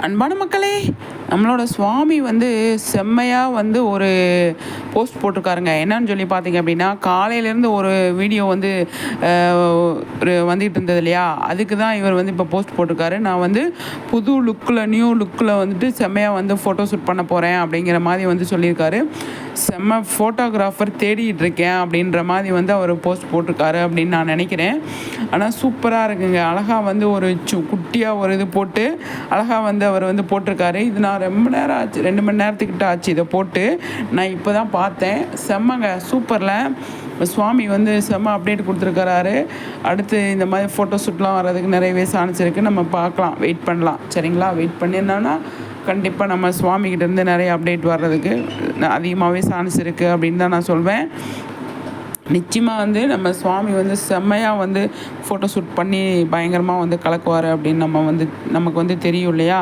அன்பான மக்களே, நம்மளோட சுவாமி வந்து செம்மையாக வந்து ஒரு போஸ்ட் போட்டிருக்காருங்க. என்னன்னு சொல்லி பார்த்தீங்க அப்படின்னா, காலையிலேருந்து ஒரு வீடியோ வந்து ஒரு வந்துகிட்டு இருந்தது இல்லையா, அதுக்கு தான் இவர் வந்து இப்போ போஸ்ட் போட்டிருக்காரு. நான் வந்து புது லுக்கில் நியூ லுக்கில் வந்துட்டு செம்மையாக வந்து ஃபோட்டோ ஷூட் பண்ண போகிறேன் அப்படிங்கிற மாதிரி வந்து சொல்லியிருக்காரு. செம்ம ஃபோட்டோகிராஃபர் தேடிட்டு இருக்கேன் அப்படின்ற மாதிரி வந்து அவர் போஸ்ட் போட்டிருக்காரு அப்படின்னு நான் நினைக்கிறேன். ஆனால் சூப்பராக இருக்குங்க. அழகாக வந்து ஒரு குட்டியாக ஒரு இது போட்டு அழகாக வந்து அவர் வந்து போட்டிருக்காரு. இது நான் ரொம்ப நேரம் ஆச்சு, 2 மணி நேரத்துக்கிட்ட ஆச்சு இதை போட்டு. நான் இப்போ தான் பார்த்தேன். செம்மங்க, சூப்பரில் சுவாமி வந்து செம்ம அப்டேட் கொடுத்துருக்காரு. அடுத்து இந்த மாதிரி ஃபோட்டோ ஷூட்லாம் வர்றதுக்கு நிறையவே சான்ஸ் இருக்குது. நம்ம பார்க்கலாம், வெயிட் பண்ணலாம். சரிங்களா? வெயிட் பண்ணியிருந்தோன்னா கண்டிப்பாக நம்ம சுவாமிகிட்டேருந்து நிறைய அப்டேட் வர்றதுக்கு அதிகமாகவே சான்ஸ் இருக்குது அப்படின்னு தான் நான் சொல்வேன். நிச்சயமாக வந்து நம்ம சுவாமி வந்து செம்மையாக வந்து ஃபோட்டோ ஷூட் பண்ணி பயங்கரமாக வந்து கலக்குவார் அப்படின்னு நமக்கு வந்து தெரியும் இல்லையா.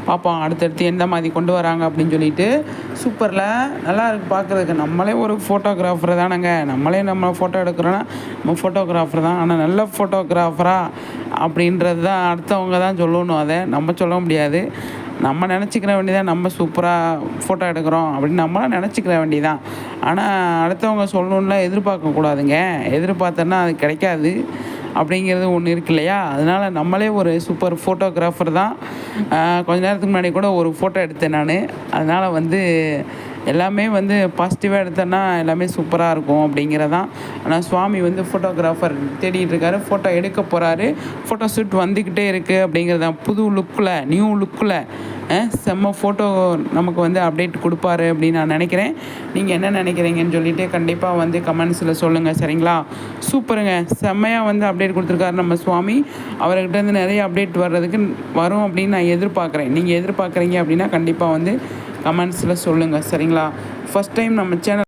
பார்ப்போம் அடுத்தடுத்து எந்த மாதிரி கொண்டு வராங்க அப்படின்னு சொல்லிட்டு. சூப்பரில் நல்லா இருக்குது பார்க்குறதுக்கு. நம்மளே ஒரு ஃபோட்டோகிராஃபர் தானேங்க. நம்ம ஃபோட்டோ எடுக்கிறோன்னா நம்ம ஃபோட்டோகிராஃபர் தான். ஆனால் நல்ல ஃபோட்டோகிராஃபரா அப்படின்றது தான் அடுத்தவங்க தான் சொல்லணும். அதை நம்ம சொல்ல முடியாது. நம்ம நினச்சிக்கிற வேண்டியதான், நம்ம சூப்பராக ஃபோட்டோ எடுக்கிறோம் அப்படின்னு நம்மளாம் நினச்சிக்கிற வேண்டியதான். ஆனால் அடுத்தவங்க சொல்லணுன்னா எதிர்பார்க்கக்கூடாதுங்க. எதிர்பார்த்தோன்னா அது கிடைக்காது அப்படிங்கிறது ஒன்று இருக்கு இல்லையா. அதனால் நம்மளே ஒரு சூப்பர் ஃபோட்டோகிராஃபர் தான். கொஞ்ச நேரத்துக்கு முன்னாடி கூட ஒரு ஃபோட்டோ எடுத்தேன் நான். அதனால் வந்து எல்லாமே வந்து பாசிட்டிவாக எடுத்தோன்னா எல்லாமே சூப்பராக இருக்கும் அப்படிங்கிறதான். ஆனால் சுவாமி வந்து ஃபோட்டோகிராஃபர் தேடிட்டு இருக்காரு, ஃபோட்டோ எடுக்க போகிறாரு. ஃபோட்டோ ஷூட் வந்துக்கிட்டே இருக்குது அப்படிங்கிறதான். புது லுக்கில் நியூ லுக்கில் செம்ம ஃபோட்டோ நமக்கு வந்து அப்டேட் கொடுப்பாரு அப்படின்னு நான் நினைக்கிறேன். நீங்கள் என்ன நினைக்கிறீங்கன்னு சொல்லிவிட்டு கண்டிப்பாக வந்து கமெண்ட்ஸில் சொல்லுங்கள். சரிங்களா? சூப்பருங்க, செம்மையாக வந்து அப்டேட் கொடுத்துருக்காரு நம்ம சுவாமி. அவர்கிட்டருந்து நிறைய அப்டேட் வரும் அப்படின்னு நான் எதிர்பார்க்குறேன். நீங்கள் எதிர்பார்க்குறீங்க அப்படின்னா கண்டிப்பாக வந்து கமெண்ட்ஸில் சொல்லுங்கள். சரிங்களா? ஃபஸ்ட் டைம் நம்ம சேனல்